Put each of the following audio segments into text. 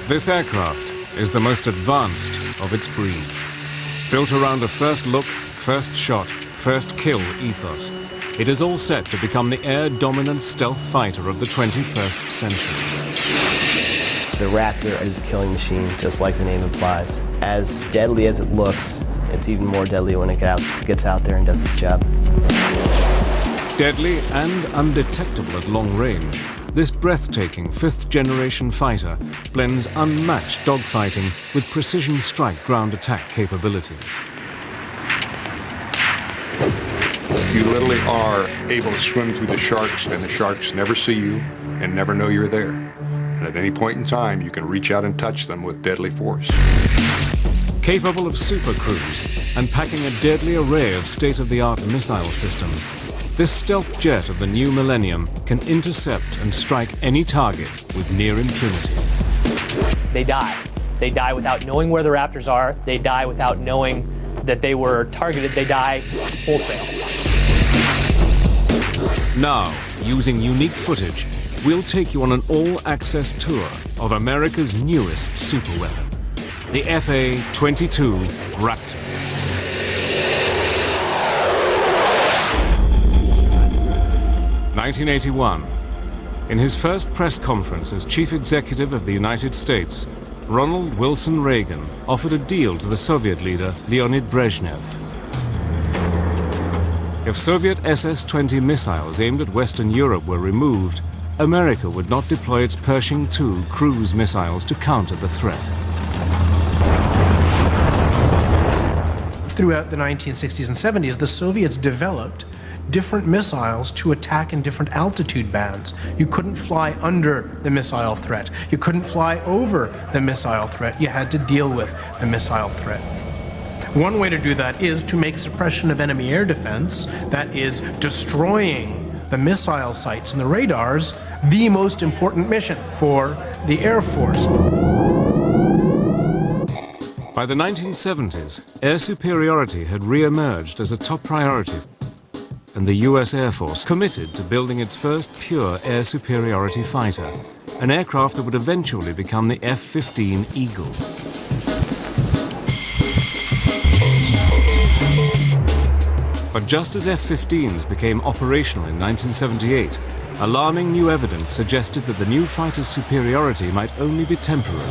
This aircraft is the most advanced of its breed. Built around a first look, first shot, first kill ethos, it is all set to become the air-dominant stealth fighter of the 21st century. The Raptor is a killing machine, just like the name implies. As deadly as it looks, it's even more deadly when it gets out there and does its job. Deadly and undetectable at long range, this breathtaking fifth-generation fighter blends unmatched dogfighting with precision strike ground attack capabilities. You literally are able to swim through the sharks, and the sharks never see you and never know you're there. And at any point in time, you can reach out and touch them with deadly force. Capable of super cruise and packing a deadly array of state-of-the-art missile systems, this stealth jet of the new millennium can intercept and strike any target with near impunity. They die. They die without knowing where the Raptors are. They die without knowing that they were targeted. They die wholesale. Now, using unique footage, we'll take you on an all-access tour of America's newest superweapon, the FA-22 Raptor. (1981). In his first press conference as chief executive of the United States, Ronald Wilson Reagan offered a deal to the Soviet leader Leonid Brezhnev. If Soviet SS-20 missiles aimed at Western Europe were removed, America would not deploy its Pershing II cruise missiles to counter the threat. Throughout the 1960s and 70s, the Soviets developed different missiles to attack in different altitude bands. You couldn't fly under the missile threat. You couldn't fly over the missile threat. You had to deal with the missile threat. One way to do that is to make suppression of enemy air defense, that is, destroying the missile sites and the radars, the most important mission for the Air Force. By the 1970s, air superiority had re-emerged as a top priority, and the US Air Force committed to building its first pure air superiority fighter, an aircraft that would eventually become the F-15 Eagle. But just as F-15s became operational in 1978, alarming new evidence suggested that the new fighter's superiority might only be temporary.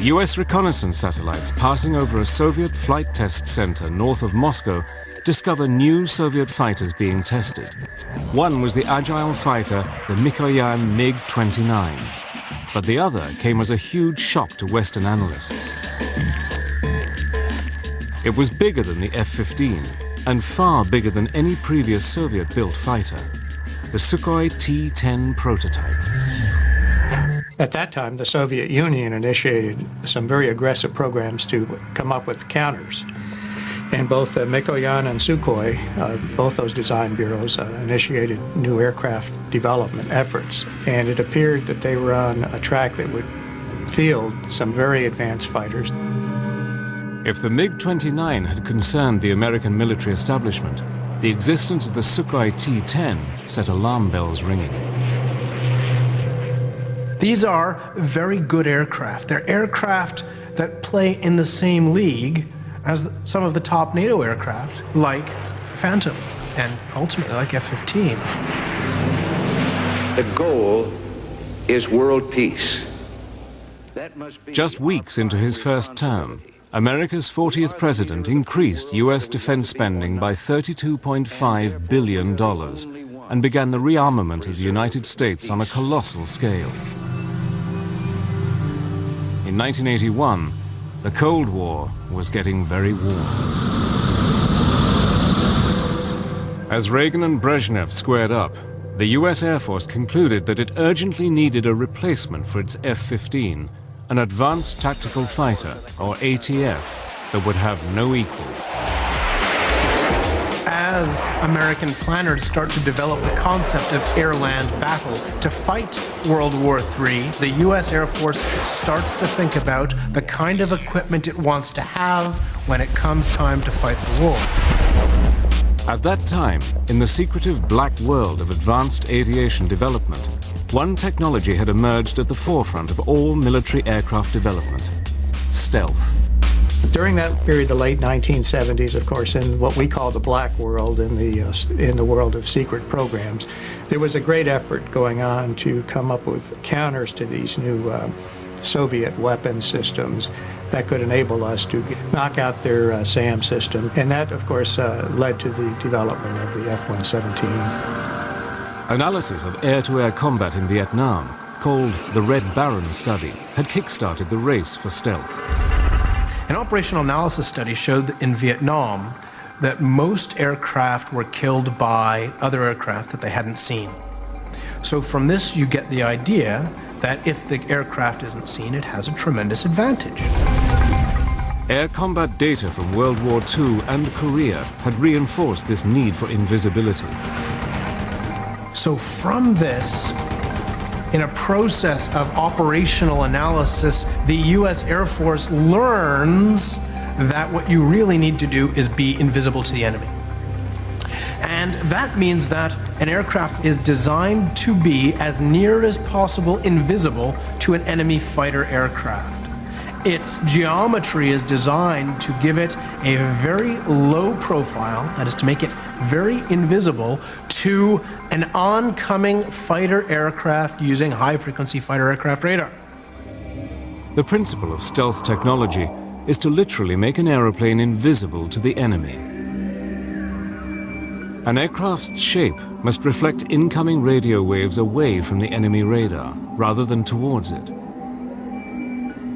US reconnaissance satellites passing over a Soviet flight test center north of Moscow discover new Soviet fighters being tested. One was the agile fighter, the Mikoyan MiG-29, but the other came as a huge shock to Western analysts. It was bigger than the F-15 and far bigger than any previous Soviet-built fighter, the Sukhoi T-10 prototype. At that time, the Soviet Union initiated some very aggressive programs to come up with counters. And both Mikoyan and Sukhoi, both those design bureaus, initiated new aircraft development efforts. And it appeared that they were on a track that would field some very advanced fighters. If the MiG-29 had concerned the American military establishment, the existence of the Sukhoi T-10 set alarm bells ringing. These are very good aircraft. They're aircraft that play in the same league as some of the top NATO aircraft, like Phantom, and ultimately like F-15. The goal is world peace. Just weeks into his first term, America's 40th president increased US defense spending by $32.5 billion and began the rearmament of the United States on a colossal scale. In 1981, the Cold War was getting very warm. As Reagan and Brezhnev squared up, the US Air Force concluded that it urgently needed a replacement for its F-15, an advanced tactical fighter, or ATF, that would have no equal. As American planners start to develop the concept of air-land battle to fight World War III, the US Air Force starts to think about the kind of equipment it wants to have when it comes time to fight the war. At that time, in the secretive black world of advanced aviation development, one technology had emerged at the forefront of all military aircraft development: stealth. During that period, the late 1970s, of course, in what we call the black world, in the world of secret programs, there was a great effort going on to come up with counters to these new Soviet weapon systems that could enable us to knock out their SAM system. And that, of course, led to the development of the F-117. Analysis of air-to-air combat in Vietnam, called the Red Baron study, had kick-started the race for stealth. An operational analysis study showed that in Vietnam that most aircraft were killed by other aircraft that they hadn't seen. So from this you get the idea that if the aircraft isn't seen, it has a tremendous advantage. Air combat data from World War II and Korea had reinforced this need for invisibility. So from this, in a process of operational analysis, the U.S. Air Force learns that what you really need to do is be invisible to the enemy. And that means that an aircraft is designed to be as near as possible invisible to an enemy fighter aircraft. Its geometry is designed to give it a very low profile, that is to make it very invisible to an oncoming fighter aircraft using high-frequency fighter aircraft radar. The principle of stealth technology is to literally make an aeroplane invisible to the enemy. An aircraft's shape must reflect incoming radio waves away from the enemy radar, rather than towards it.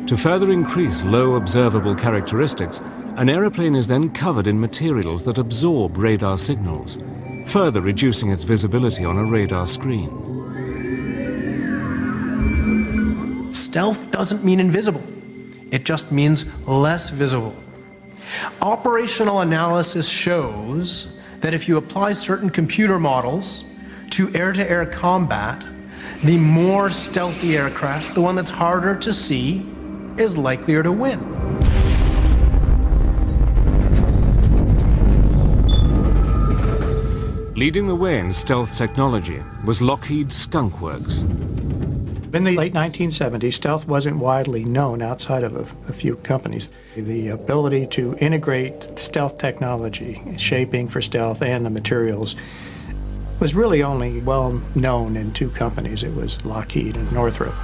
To further increase low observable characteristics, an aeroplane is then covered in materials that absorb radar signals, further reducing its visibility on a radar screen. Stealth doesn't mean invisible. It just means less visible. Operational analysis shows that if you apply certain computer models to air-to-air combat, the more stealthy aircraft, the one that's harder to see, is likelier to win. Leading the way in stealth technology was Lockheed's Skunk Works. In the late 1970s, stealth wasn't widely known outside of a few companies. The ability to integrate stealth technology, shaping for stealth, and the materials was really only well known in two companies. It was Lockheed and Northrop.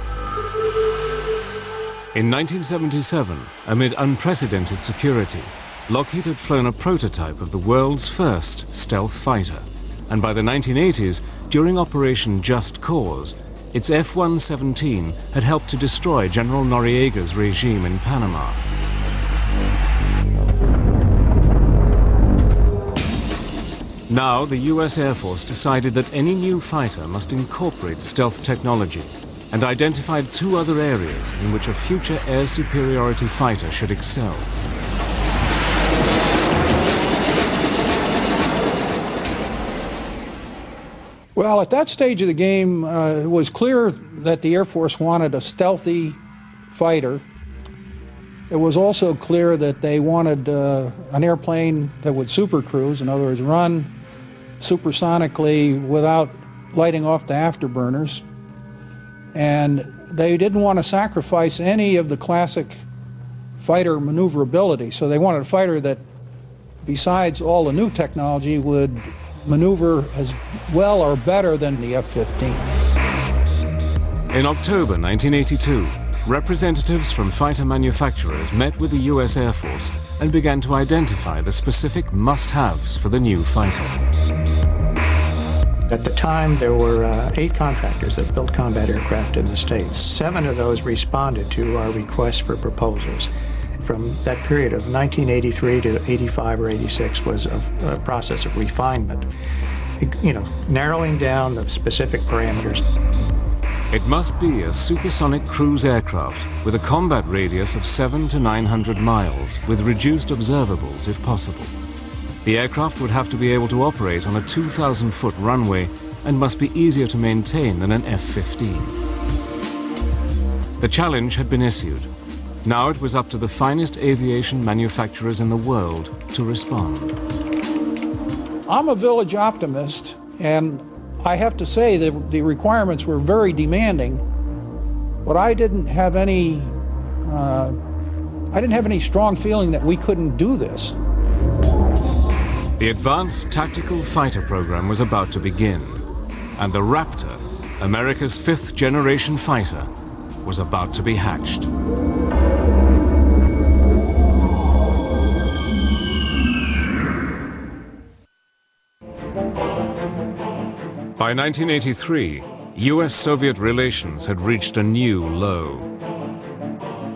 In 1977, amid unprecedented security, Lockheed had flown a prototype of the world's first stealth fighter. And by the 1980s, during Operation Just Cause, its F-117 had helped to destroy General Noriega's regime in Panama. Now, the US Air Force decided that any new fighter must incorporate stealth technology and identified two other areas in which a future air superiority fighter should excel. Well, at that stage of the game, it was clear that the Air Force wanted a stealthy fighter. It was also clear that they wanted an airplane that would supercruise, in other words, run supersonically without lighting off the afterburners. And they didn't want to sacrifice any of the classic fighter maneuverability. So they wanted a fighter that, besides all the new technology, would maneuver as well or better than the F-15. In October 1982, representatives from fighter manufacturers met with the US Air Force and began to identify the specific must-haves for the new fighter. At the time, there were 8 contractors that built combat aircraft in the States. 7 of those responded to our requests for proposals. From that period of 1983 to 85 or 86 was a process of refinement, narrowing down the specific parameters. It must be a supersonic cruise aircraft with a combat radius of 700 to 900 miles with reduced observables if possible. The aircraft would have to be able to operate on a 2,000-foot runway and must be easier to maintain than an F-15. The challenge had been issued. Now it was up to the finest aviation manufacturers in the world to respond. I'm a village optimist, and I have to say that the requirements were very demanding, but I didn't have any strong feeling that we couldn't do this. The Advanced Tactical Fighter Program was about to begin, and the Raptor, America's 5th-generation fighter, was about to be hatched. By 1983, US-Soviet relations had reached a new low.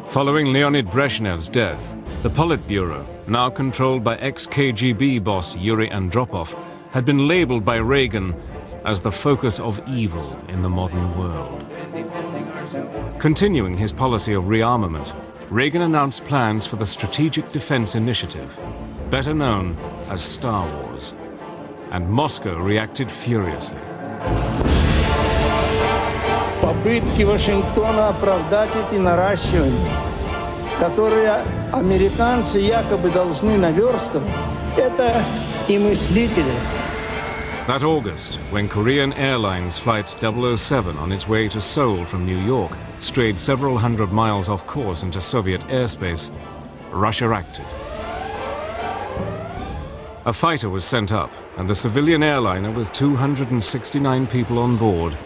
Following Leonid Brezhnev's death, the Politburo, now controlled by ex-KGB boss Yuri Andropov, had been labeled by Reagan as the focus of evil in the modern world. Continuing his policy of rearmament, Reagan announced plans for the Strategic Defense Initiative, better known as Star Wars, and Moscow reacted furiously. Попытки Вашингтона оправдать эти наращивания, которые американцы якобы должны наверстывать, это и мыслители. That August, when Korean Airlines Flight 007 on its way to Seoul from New York strayed several hundred miles off course into Soviet airspace, Russia acted. A fighter was sent up, and the civilian airliner with 269 people on board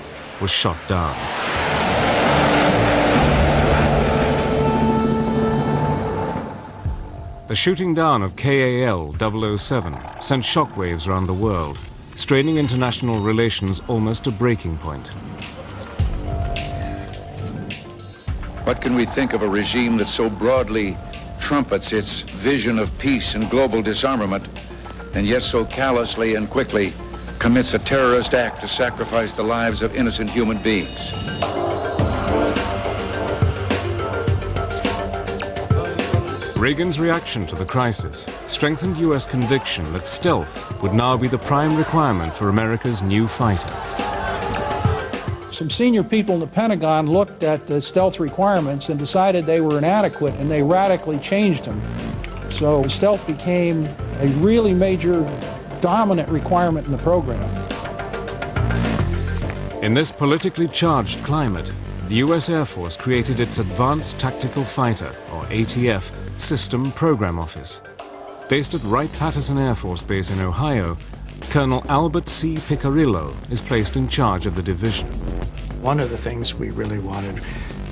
was shot down. The shooting down of KAL 007 sent shockwaves around the world, straining international relations almost to breaking point. What can we think of a regime that so broadly trumpets its vision of peace and global disarmament, and yet so callously and quickly commits a terrorist act to sacrifice the lives of innocent human beings? Reagan's reaction to the crisis strengthened US conviction that stealth would now be the prime requirement for America's new fighter. Some senior people in the Pentagon looked at the stealth requirements and decided they were inadequate, and they radically changed them. So stealth became a really major, dominant requirement in the program. In this politically charged climate, the US Air Force created its Advanced Tactical Fighter, or ATF, System Program Office. Based at Wright-Patterson Air Force Base in Ohio, Colonel Albert C. Picarillo is placed in charge of the division. One of the things we really wanted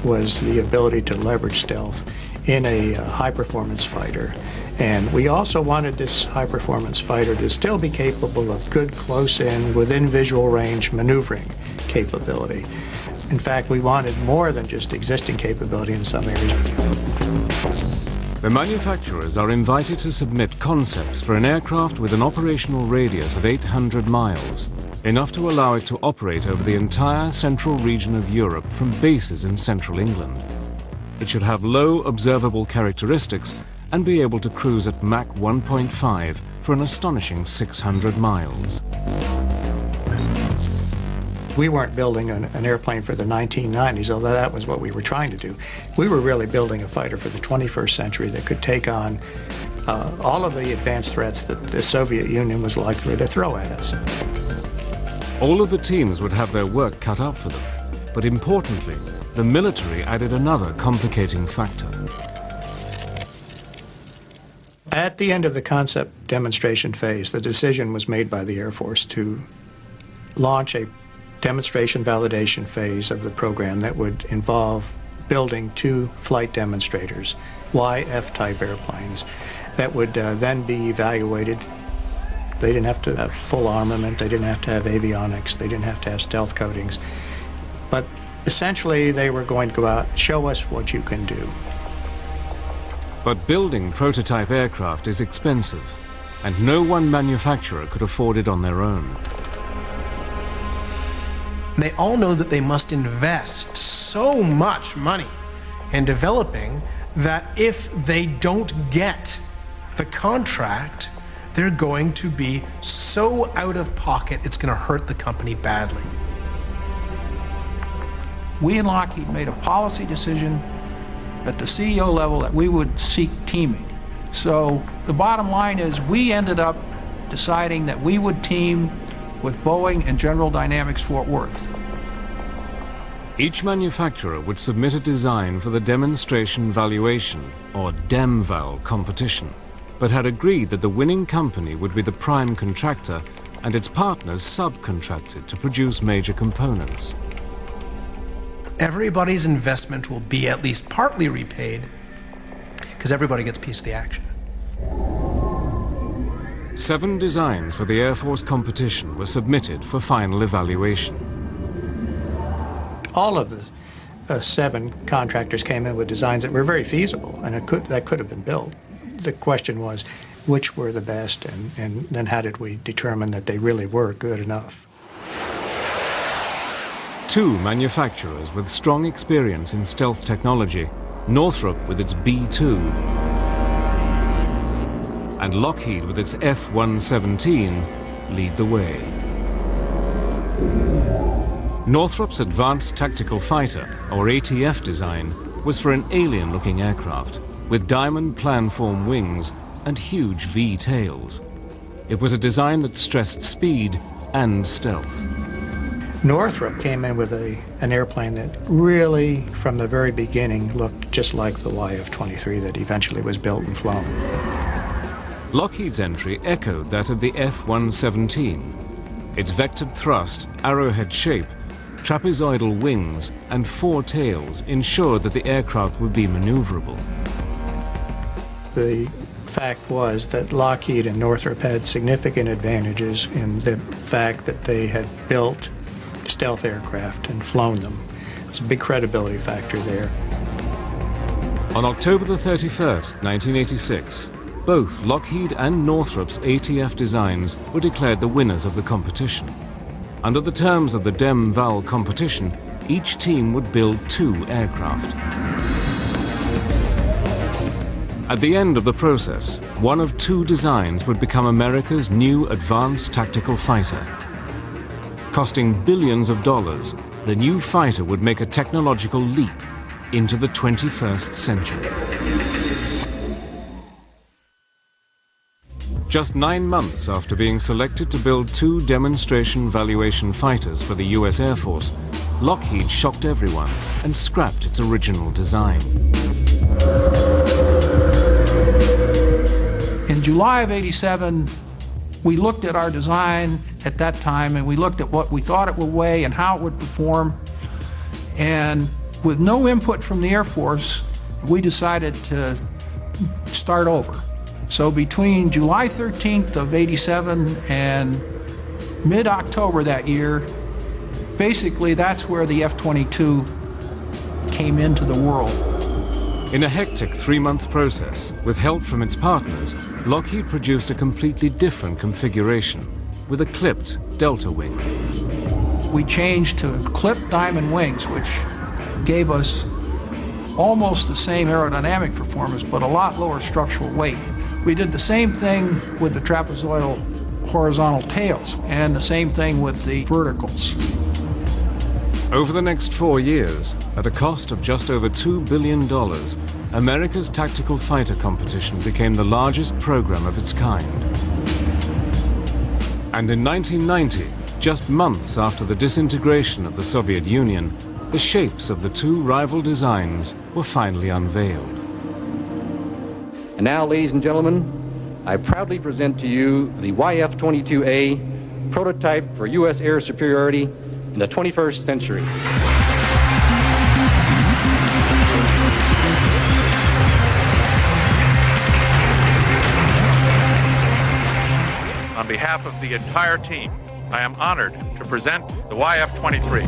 was the ability to leverage stealth in a high-performance fighter. And we also wanted this high-performance fighter to still be capable of good close-in, within visual range maneuvering capability. In fact, we wanted more than just existing capability in some areas. The manufacturers are invited to submit concepts for an aircraft with an operational radius of 800 miles, enough to allow it to operate over the entire central region of Europe from bases in central England. It should have low observable characteristics and be able to cruise at Mach 1.5 for an astonishing 600 miles. We weren't building an airplane for the 1990s, although that was what we were trying to do. We were really building a fighter for the 21st century that could take on all of the advanced threats that the Soviet Union was likely to throw at us. All of the teams would have their work cut out for them, but importantly, the military added another complicating factor. At the end of the concept demonstration phase, the decision was made by the Air Force to launch a demonstration validation phase of the program that would involve building 2 flight demonstrators, YF-type airplanes, that would then be evaluated. They didn't have to have full armament, they didn't have to have avionics, they didn't have to have stealth coatings, but essentially they were going to go out and show us what you can do. But building prototype aircraft is expensive, and no one manufacturer could afford it on their own. They all know that they must invest so much money in developing that if they don't get the contract, they're going to be so out of pocket, it's going to hurt the company badly. We in Lockheed made a policy decision at the CEO level that we would seek teaming. So the bottom line is we ended up deciding that we would team with Boeing and General Dynamics Fort Worth. Each manufacturer would submit a design for the Demonstration Valuation, or DEMVAL, competition, but had agreed that the winning company would be the prime contractor and its partners subcontracted to produce major components. Everybody's investment will be at least partly repaid because everybody gets a piece of the action. 7 designs for the Air Force competition were submitted for final evaluation. All of the 7 contractors came in with designs that were very feasible, and that could have been built. The question was, which were the best, and then how did we determine that they really were good enough? 2 manufacturers with strong experience in stealth technology, Northrop with its B-2 and Lockheed with its F117, lead the way. Northrop's Advanced Tactical Fighter, or ATF design, was for an alien-looking aircraft with diamond planform wings and huge V-tails. It was a design that stressed speed and stealth. Northrop came in with an airplane that really, from the very beginning, looked just like the YF-23 that eventually was built and flown. Lockheed's entry echoed that of the F-117. Its vectored thrust, arrowhead shape, trapezoidal wings, and 4 tails ensured that the aircraft would be maneuverable. The fact was that Lockheed and Northrop had significant advantages in the fact that they had built stealth aircraft and flown them. There's a big credibility factor there. On October the 31st, 1986, both Lockheed and Northrop's ATF designs were declared the winners of the competition. Under the terms of the DEMVAL competition, each team would build 2 aircraft. At the end of the process, one of 2 designs would become America's new advanced tactical fighter. Costing billions of dollars, the new fighter would make a technological leap into the 21st century. Just 9 months after being selected to build 2 demonstration valuation fighters for the US Air Force, Lockheed shocked everyone and scrapped its original design. In July of '87, we looked at our design at that time, and we looked at what we thought it would weigh and how it would perform. And with no input from the Air Force, we decided to start over. So between July 13th of '87 and mid-October that year, basically that's where the F-22 came into the world. In a hectic 3-month process, with help from its partners, Lockheed produced a completely different configuration, with a clipped delta wing. We changed to clipped diamond wings, which gave us almost the same aerodynamic performance, but a lot lower structural weight. We did the same thing with the trapezoidal horizontal tails, and the same thing with the verticals. Over the next 4 years, at a cost of just over $2 billion, America's tactical fighter competition became the largest program of its kind. And in 1990, just months after the disintegration of the Soviet Union, the shapes of the 2 rival designs were finally unveiled. And now, ladies and gentlemen, I proudly present to you the YF-22A, prototype for U.S. air superiority in the 21st century. On behalf of the entire team, I am honored to present the YF-23.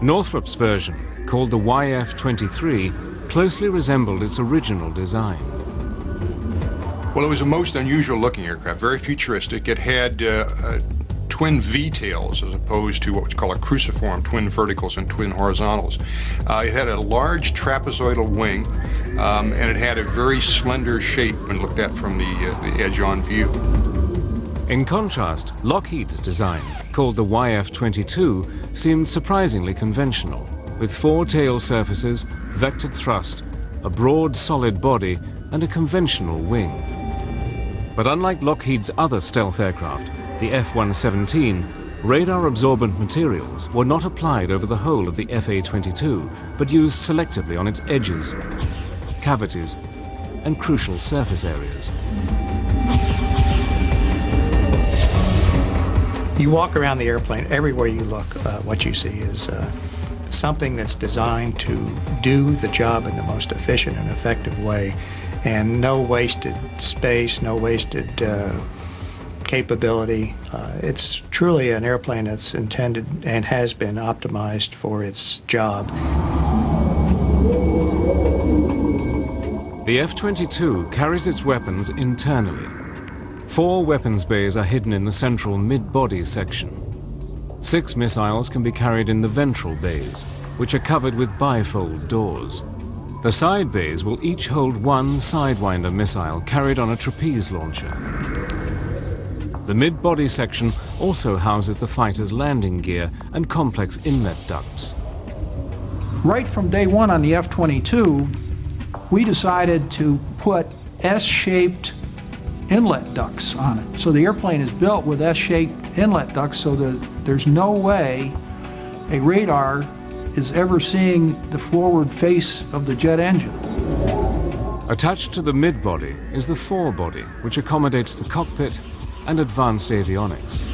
Northrop's version, called the YF-23, closely resembled its original design. Well, it was a most unusual looking aircraft, very futuristic. It had twin V-tails as opposed to what we call a cruciform, twin verticals and twin horizontals. It had a large trapezoidal wing, and it had a very slender shape when looked at from the edge-on view. In contrast, Lockheed's design, called the YF-22, seemed surprisingly conventional. with 4 tail surfaces, vectored thrust, a broad solid body and a conventional wing. But unlike Lockheed's other stealth aircraft, the F117, radar-absorbent materials were not applied over the whole of the FA-22, but used selectively on its edges, cavities, and crucial surface areas. You walk around the airplane, everywhere you look, what you see is something that's designed to do the job in the most efficient and effective way, and no wasted space, no wasted capability. It's truly an airplane that's intended and has been optimized for its job. The F-22 carries its weapons internally. 4 weapons bays are hidden in the central mid-body section. 6 missiles can be carried in the ventral bays, which are covered with bifold doors. The side bays will each hold 1 Sidewinder missile carried on a trapeze launcher. The mid-body section also houses the fighter's landing gear and complex inlet ducts. Right from day one on the F-22, we decided to put S-shaped inlet ducts on it. So the airplane is built with S-shaped inlet ducts so that there's no way a radar is ever seeing the forward face of the jet engine. Attached to the mid-body is the forebody, which accommodates the cockpit and advanced avionics.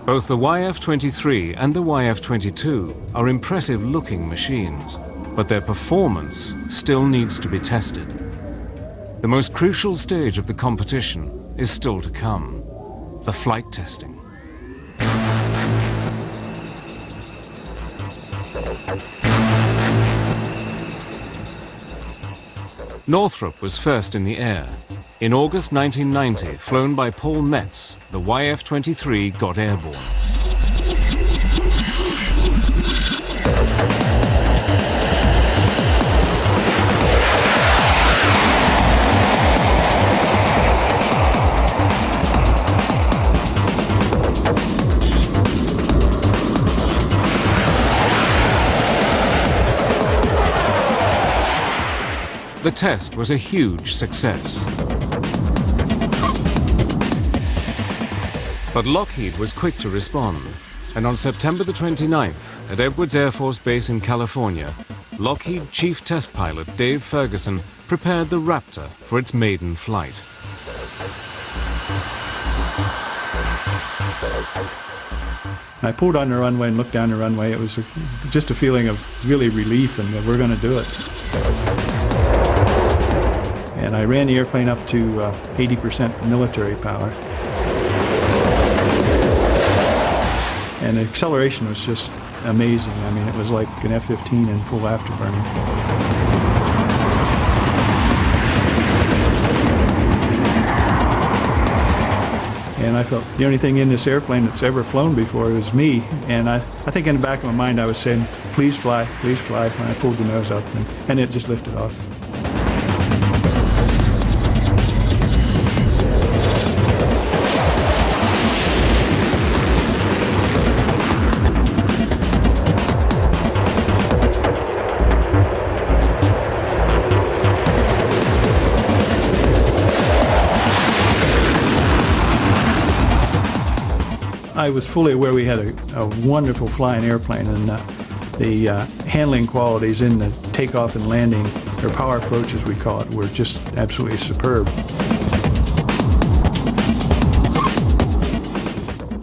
Both the YF-23 and the YF-22 are impressive-looking machines, but their performance still needs to be tested. The most crucial stage of the competition is still to come, the flight testing. Northrop was first in the air. In August 1990, flown by Paul Metz, the YF-23 got airborne. The test was a huge success. But Lockheed was quick to respond, and on September the 29th, at Edwards Air Force Base in California, Lockheed Chief Test Pilot Dave Ferguson prepared the Raptor for its maiden flight. I pulled on the runway and looked down the runway. It was just a feeling of really relief and that we're going to do it. And I ran the airplane up to 80% military power. And the acceleration was just amazing. I mean, it was like an F-15 in full afterburning. And I felt the only thing in this airplane that's ever flown before was me. And I think in the back of my mind I was saying, please fly, when I pulled the nose up, and it just lifted off. I was fully aware we had a wonderful flying airplane, and the handling qualities in the takeoff and landing, or power approach as we call it, were just absolutely superb.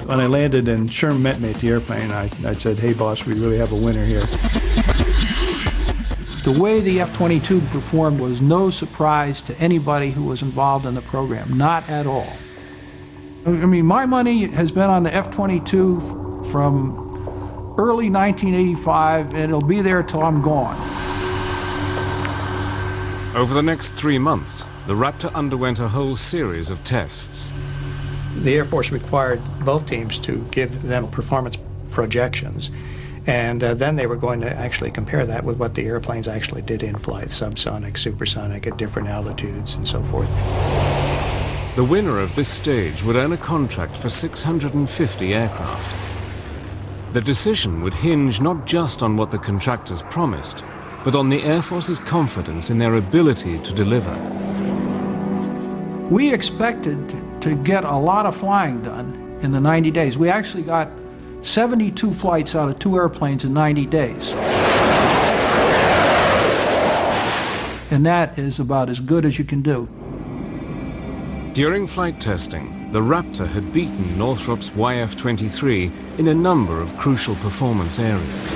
When I landed and Sherm met me at the airplane, I said, hey boss, we really have a winner here. The way the F-22 performed was no surprise to anybody who was involved in the program, not at all. I mean, my money has been on the F-22 from early 1985, and it'll be there till I'm gone. Over the next 3 months, the Raptor underwent a whole series of tests. The Air Force required both teams to give them performance projections, and then they were going to actually compare that with what the airplanes actually did in flight, subsonic, supersonic, at different altitudes, and so forth. The winner of this stage would earn a contract for 650 aircraft. The decision would hinge not just on what the contractors promised, but on the Air Force's confidence in their ability to deliver. We expected to get a lot of flying done in the 90 days. We actually got 72 flights out of 2 airplanes in 90 days. And that is about as good as you can do. During flight testing, the Raptor had beaten Northrop's YF-23 in a number of crucial performance areas.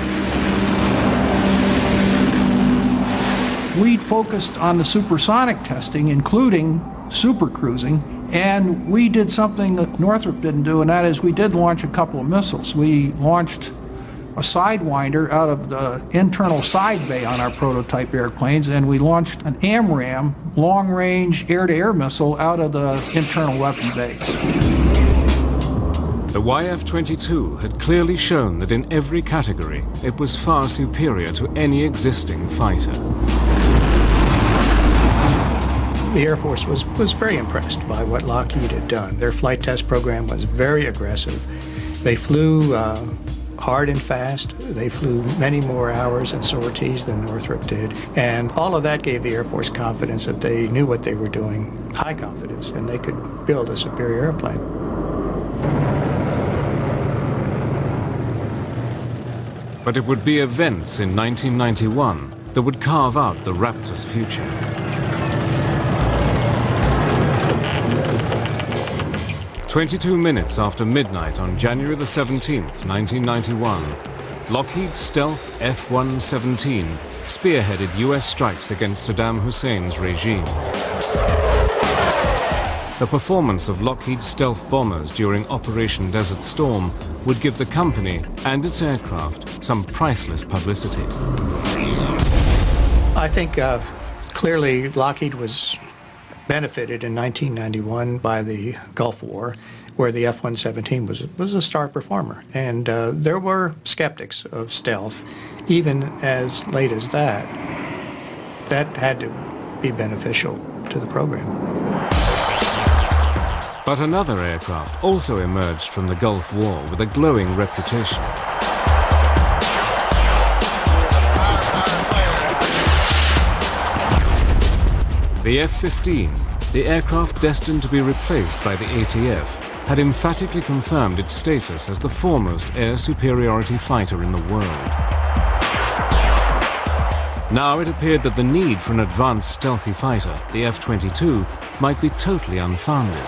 We focused on the supersonic testing, including supercruising, and we did something that Northrop didn't do, and that is we did launch a couple of missiles. We launched a Sidewinder out of the internal side bay on our prototype airplanes, and we launched an AMRAAM long-range air-to-air missile out of the internal weapon bays. The YF-22 had clearly shown that in every category it was far superior to any existing fighter. The Air Force was very impressed by what Lockheed had done. Their flight test program was very aggressive. They flew hard and fast. They flew many more hours and sorties than Northrop did. And all of that gave the Air Force confidence that they knew what they were doing, high confidence, and they could build a superior airplane. But it would be events in 1991 that would carve out the Raptor's future. "22 minutes after midnight on January the 17th, 1991, Lockheed's stealth F-117 spearheaded US strikes against Saddam Hussein's regime. The performance of Lockheed's stealth bombers during Operation Desert Storm would give the company and its aircraft some priceless publicity. I think clearly Lockheed was benefited in 1991 by the Gulf War, where the F-117 was a star performer. And there were skeptics of stealth, even as late as that. That had to be beneficial to the program. But another aircraft also emerged from the Gulf War with a glowing reputation. The F-15, the aircraft destined to be replaced by the ATF, had emphatically confirmed its status as the foremost air superiority fighter in the world. Now it appeared that the need for an advanced stealthy fighter, the F-22, might be totally unfounded.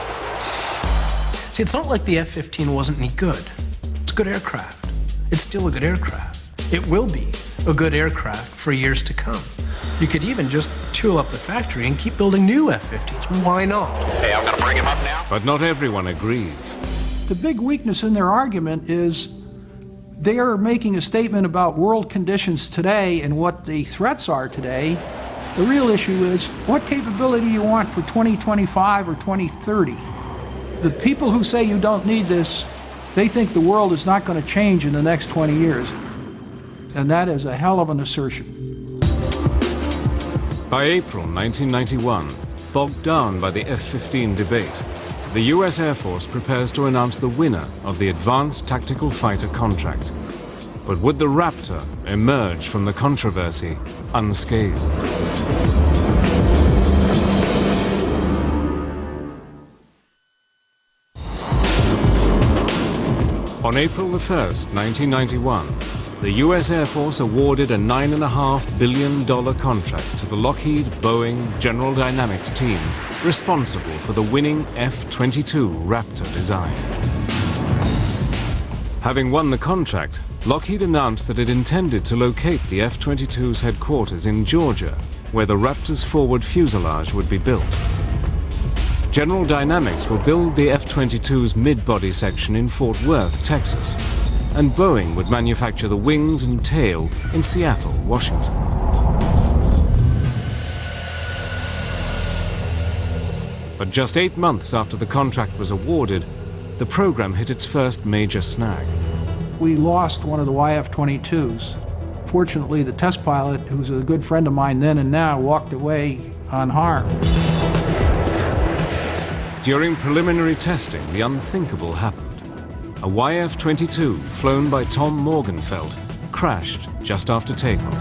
See, it's not like the F-15 wasn't any good. It's a good aircraft. It's still a good aircraft. It will be a good aircraft for years to come. You could even just tool up the factory and keep building new F-15s. Why not? Hey, I'm going to bring him up now. But not everyone agrees. The big weakness in their argument is they are making a statement about world conditions today and what the threats are today. The real issue is what capability you want for 2025 or 2030. The people who say you don't need this, they think the world is not going to change in the next 20 years. And that is a hell of an assertion. By April 1991, bogged down by the F-15 debate, the US Air Force prepares to announce the winner of the Advanced Tactical Fighter contract. But would the Raptor emerge from the controversy unscathed? On April 1st, 1991, the US Air Force awarded a $9.5 billion contract to the Lockheed, Boeing, General Dynamics team responsible for the winning F-22 Raptor design. Having won the contract, Lockheed announced that it intended to locate the F-22's headquarters in Georgia, where the Raptor's forward fuselage would be built. General Dynamics will build the F-22's mid-body section in Fort Worth, Texas, and Boeing would manufacture the wings and tail in Seattle, Washington. But just 8 months after the contract was awarded, the program hit its first major snag. We lost one of the YF-22s. Fortunately, the test pilot, who's a good friend of mine then and now, walked away unharmed. During preliminary testing, the unthinkable happened. a YF-22 flown by Tom Morgenfeld crashed just after takeoff.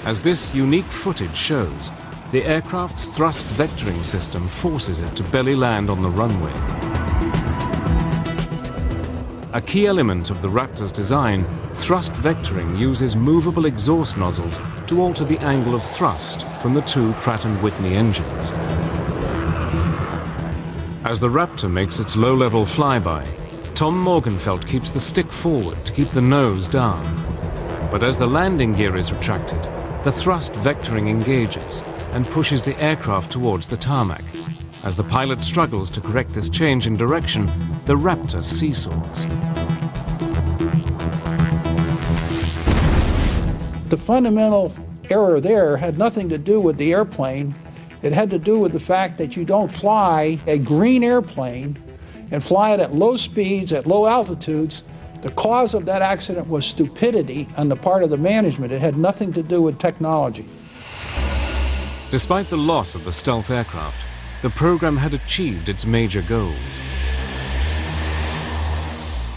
As this unique footage shows, the aircraft's thrust vectoring system forces it to belly land on the runway. A key element of the Raptor's design, thrust vectoring uses movable exhaust nozzles to alter the angle of thrust from the two Pratt Whitney engines. As the Raptor makes its low-level flyby, Tom Morgenfeld keeps the stick forward to keep the nose down. But as the landing gear is retracted, the thrust vectoring engages and pushes the aircraft towards the tarmac. As the pilot struggles to correct this change in direction, the Raptor seesaws. The fundamental error there had nothing to do with the airplane. It had to do with the fact that you don't fly a green airplane and fly it at low speeds, at low altitudes. The cause of that accident was stupidity on the part of the management. It had nothing to do with technology. Despite the loss of the stealth aircraft, the program had achieved its major goals.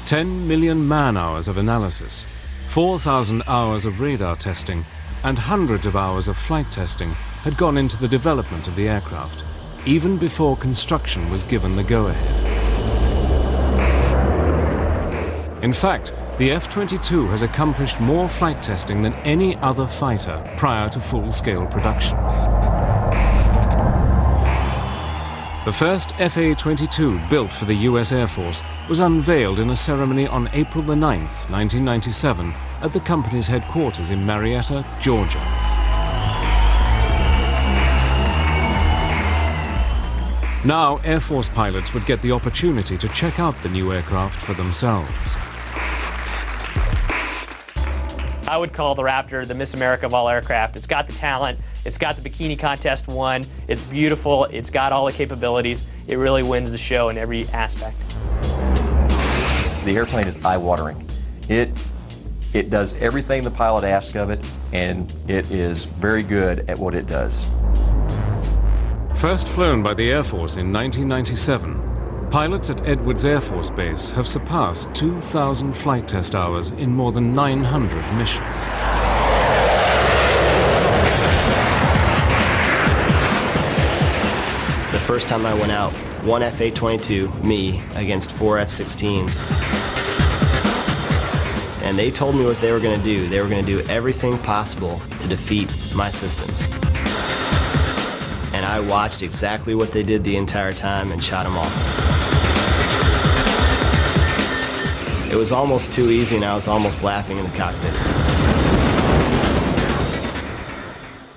10 million man-hours of analysis, 4,000 hours of radar testing, and hundreds of hours of flight testing had gone into the development of the aircraft, even before construction was given the go-ahead. In fact, the F-22 has accomplished more flight testing than any other fighter prior to full-scale production. The first FA-22 built for the US Air Force was unveiled in a ceremony on April the 9th, 1997, at the company's headquarters in Marietta, Georgia. Now, Air Force pilots would get the opportunity to check out the new aircraft for themselves. I would call the Raptor the Miss America of all aircraft. It's got the talent, it's got the bikini contest won, it's beautiful, it's got all the capabilities. It really wins the show in every aspect. The airplane is eye-watering. It does everything the pilot asks of it, and it is very good at what it does. First flown by the Air Force in 1997, pilots at Edwards Air Force Base have surpassed 2,000 flight test hours in more than 900 missions. The first time I went out, one FA-22, me, against 4 F-16s. And they told me what they were going to do. They were going to do everything possible to defeat my systems. And I watched exactly what they did the entire time and shot them off. It was almost too easy, and I was almost laughing in the cockpit.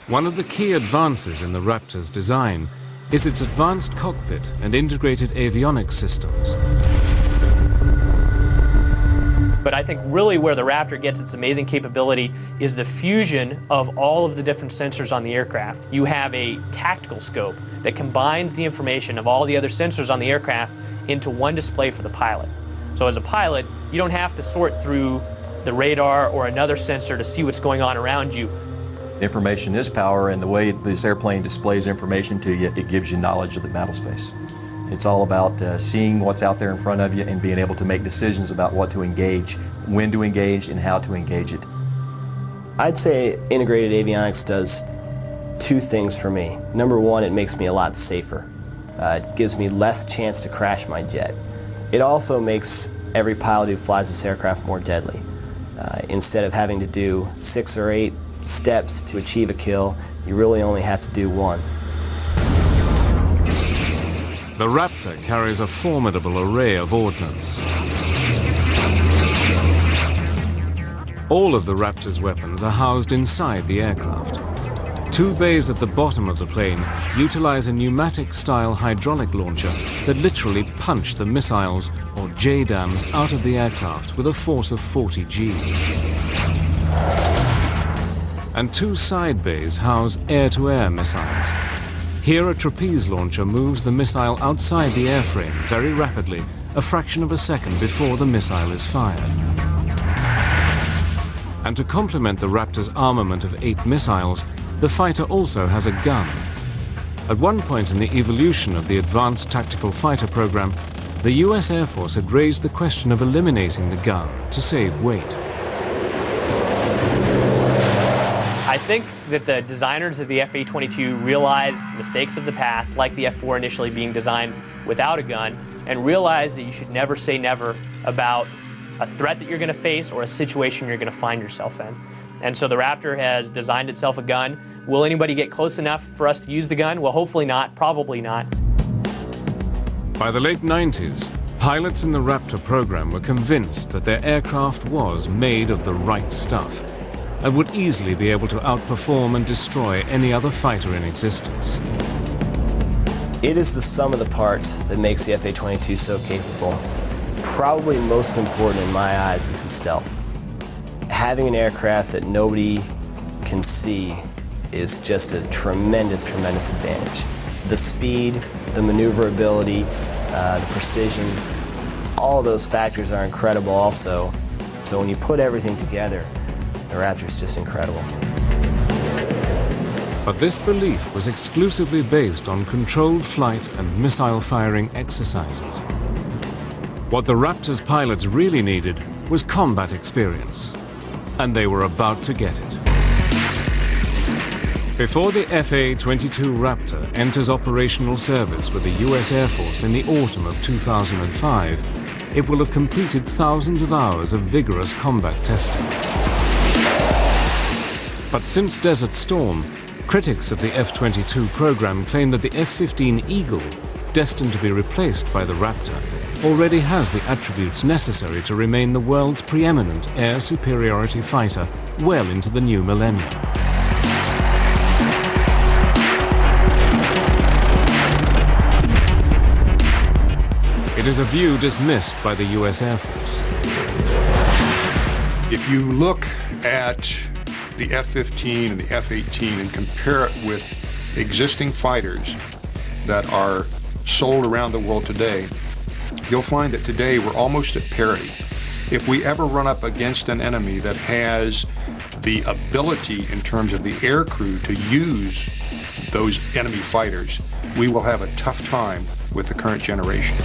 One of the key advances in the Raptor's design is its advanced cockpit and integrated avionics systems. But I think really where the Raptor gets its amazing capability is the fusion of all of the different sensors on the aircraft. You have a tactical scope that combines the information of all the other sensors on the aircraft into one display for the pilot. So as a pilot, you don't have to sort through the radar or another sensor to see what's going on around you. Information is power, and the way this airplane displays information to you, it gives you knowledge of the battle space. It's all about seeing what's out there in front of you and being able to make decisions about what to engage, when to engage, and how to engage it. I'd say integrated avionics does two things for me. Number one, it makes me a lot safer. It gives me less chance to crash my jet. It also makes every pilot who flies this aircraft more deadly. Instead of having to do 6 or 8 steps to achieve a kill, you really only have to do one. The Raptor carries a formidable array of ordnance. All of the Raptor's weapons are housed inside the aircraft. 2 bays at the bottom of the plane utilize a pneumatic-style hydraulic launcher that literally punch the missiles, or JDAMs, out of the aircraft with a force of 40 Gs. And 2 side bays house air-to-air missiles. Here, a trapeze launcher moves the missile outside the airframe very rapidly, a fraction of a second before the missile is fired. And to complement the Raptor's armament of 8 missiles, the fighter also has a gun. At one point in the evolution of the Advanced Tactical Fighter program, the US Air Force had raised the question of eliminating the gun to save weight. I think that the designers of the F-A-22 realized mistakes of the past, like the F-4 initially being designed without a gun, and realized that you should never say never about a threat that you're going to face or a situation you're going to find yourself in. And so the Raptor has designed itself a gun. Will anybody get close enough for us to use the gun? Well, hopefully not, probably not. By the late 90s, pilots in the Raptor program were convinced that their aircraft was made of the right stuff and would easily be able to outperform and destroy any other fighter in existence. It is the sum of the parts that makes the F-A-22 so capable. Probably most important in my eyes is the stealth. Having an aircraft that nobody can see is just a tremendous, tremendous advantage. The speed, the maneuverability, the precision, all those factors are incredible also. So when you put everything together, the Raptor is just incredible. But this belief was exclusively based on controlled flight and missile firing exercises. What the Raptor's pilots really needed was combat experience, and they were about to get it. Before the FA-22 Raptor enters operational service with the US Air Force in the autumn of 2005, it will have completed thousands of hours of vigorous combat testing. But since Desert Storm, critics of the F-22 program claim that the F-15 Eagle, destined to be replaced by the Raptor, already has the attributes necessary to remain the world's preeminent air superiority fighter well into the new millennium. It is a view dismissed by the US Air Force. If you look at the F-15 and the F-18 and compare it with existing fighters that are sold around the world today, you'll find that today we're almost at parity. If we ever run up against an enemy that has the ability in terms of the air crew to use those enemy fighters, we will have a tough time with the current generation.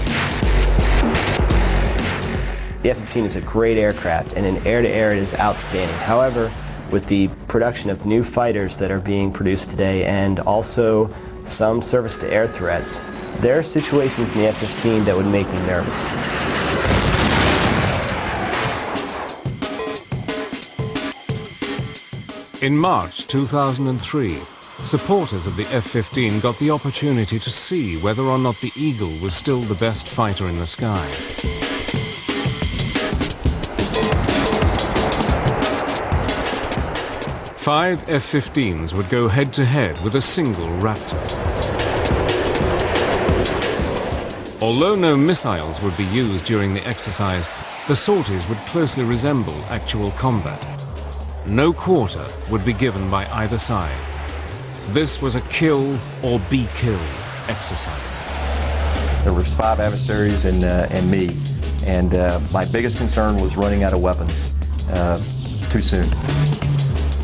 The F-15 is a great aircraft, and in air-to-air it is outstanding. However, with the production of new fighters that are being produced today and also some surface-to-air threats, there are situations in the F-15 that would make me nervous. In March 2003, supporters of the F-15 got the opportunity to see whether or not the Eagle was still the best fighter in the sky. Five F-15s would go head-to-head with a single Raptor. Although no missiles would be used during the exercise, the sorties would closely resemble actual combat. No quarter would be given by either side. This was a kill or be killed exercise. There were 5 adversaries and me, and my biggest concern was running out of weapons too soon.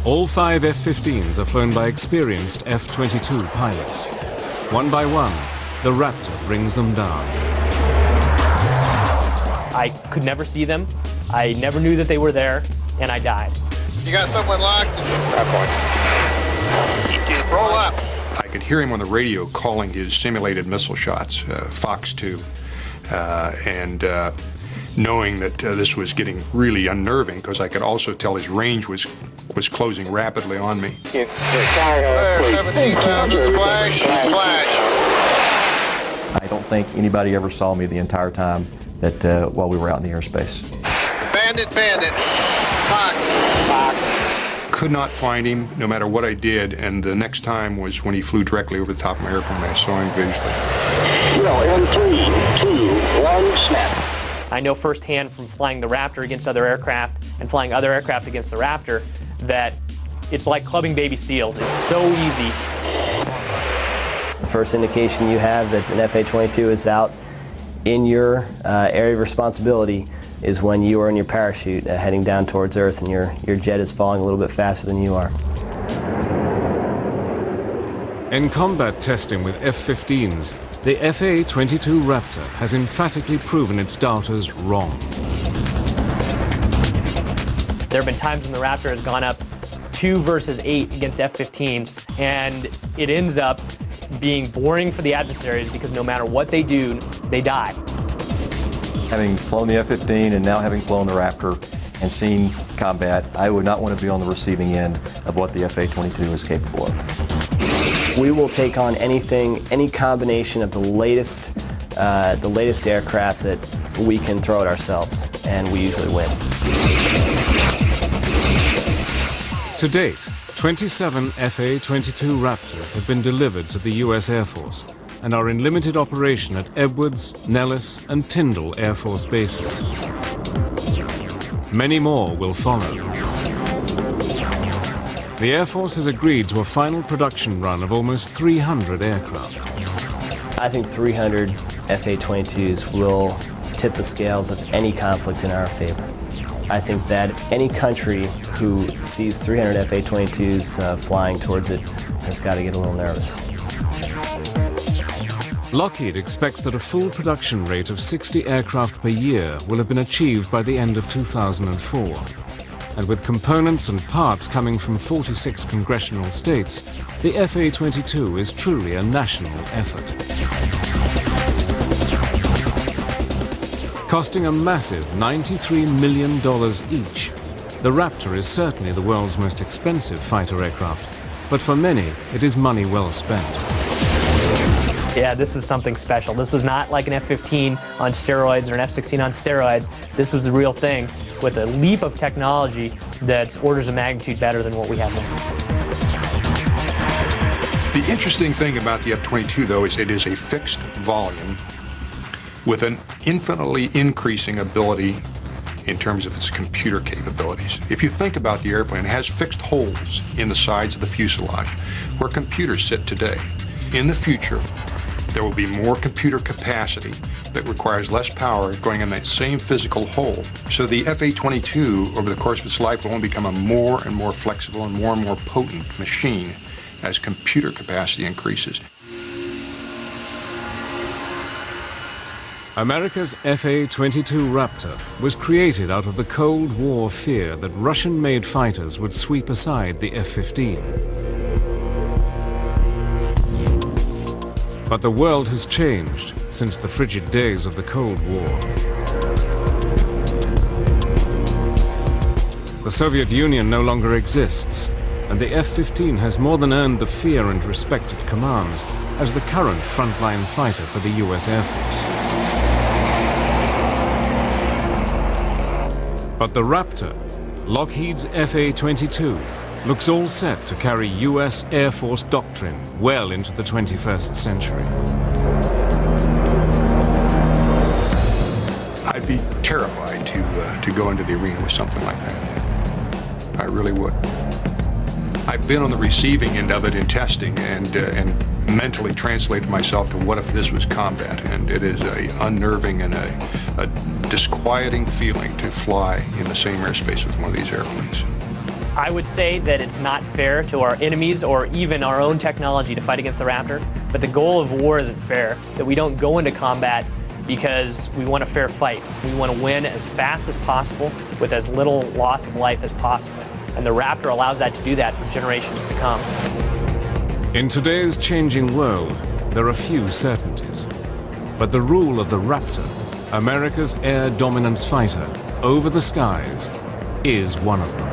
All 5 F-15s are flown by experienced F-22 pilots. One by one, the Raptor brings them down. I could never see them. I never knew that they were there, and I died. You got someone locked? Roll up. I could hear him on the radio calling his simulated missile shots, Fox 2, and knowing that this was getting really unnerving because I could also tell his range was closing rapidly on me. There, 17,000, splash, splash. I don't think anybody ever saw me the entire time that while we were out in the airspace. Bandit, bandit. Fox. Could not find him no matter what I did, and the next time was when he flew directly over the top of my airplane. I saw him visually. In 3, 2, 1, snap. I know firsthand from flying the Raptor against other aircraft and flying other aircraft against the Raptor that it's like clubbing baby seals. It's so easy. The first indication you have that an F-A-22 is out in your area of responsibility is when you are in your parachute heading down towards Earth and your jet is falling a little bit faster than you are. In combat testing with F-15s, the FA-22 Raptor has emphatically proven its doubters wrong. There have been times when the Raptor has gone up 2 versus 8 against F-15s, and it ends up being boring for the adversaries because no matter what they do, they die. Having flown the F-15 and now having flown the Raptor and seen combat, I would not want to be on the receiving end of what the FA-22 is capable of. We will take on anything, any combination of the latest aircraft that we can throw at ourselves, and we usually win. To date, 27 FA-22 Raptors have been delivered to the US Air Force and are in limited operation at Edwards, Nellis, and Tyndall Air Force bases. Many more will follow. The Air Force has agreed to a final production run of almost 300 aircraft. I think 300 FA-22s will tip the scales of any conflict in our favor. I think that any country who sees 300 FA-22s flying towards it has got to get a little nervous. Lockheed expects that a full production rate of 60 aircraft per year will have been achieved by the end of 2004. And with components and parts coming from 46 congressional states, the FA-22 is truly a national effort. Costing a massive $93 million each, the Raptor is certainly the world's most expensive fighter aircraft, but for many, it is money well spent. Yeah, this is something special. This was not like an F-15 on steroids or an F-16 on steroids. This was the real thing with a leap of technology that's orders of magnitude better than what we have now. The interesting thing about the F-22, though, is it is a fixed volume with an infinitely increasing ability in terms of its computer capabilities. If you think about the airplane, it has fixed holes in the sides of the fuselage where computers sit today. In the future, there will be more computer capacity that requires less power going in that same physical hole. So the FA-22, over the course of its life, will only become a more and more flexible and more potent machine as computer capacity increases. America's FA-22 Raptor was created out of the Cold War fear that Russian-made fighters would sweep aside the F-15. But the world has changed since the frigid days of the Cold War. The Soviet Union no longer exists, and the F-15 has more than earned the fear and respect it commands as the current frontline fighter for the US Air Force. But the Raptor, Lockheed's FA-22, looks all set to carry US Air Force doctrine well into the 21st century. I'd be terrified to go into the arena with something like that. I really would. I've been on the receiving end of it in testing and mentally translated myself to what if this was combat, and it is a unnerving and a disquieting feeling to fly in the same airspace with one of these airplanes. I would say that it's not fair to our enemies or even our own technology to fight against the Raptor, but the goal of war isn't fair, that we don't go into combat because we want a fair fight. We want to win as fast as possible with as little loss of life as possible. And the Raptor allows that to do that for generations to come. In today's changing world, there are few certainties. But the rule of the Raptor, America's air dominance fighter, over the skies, is one of them.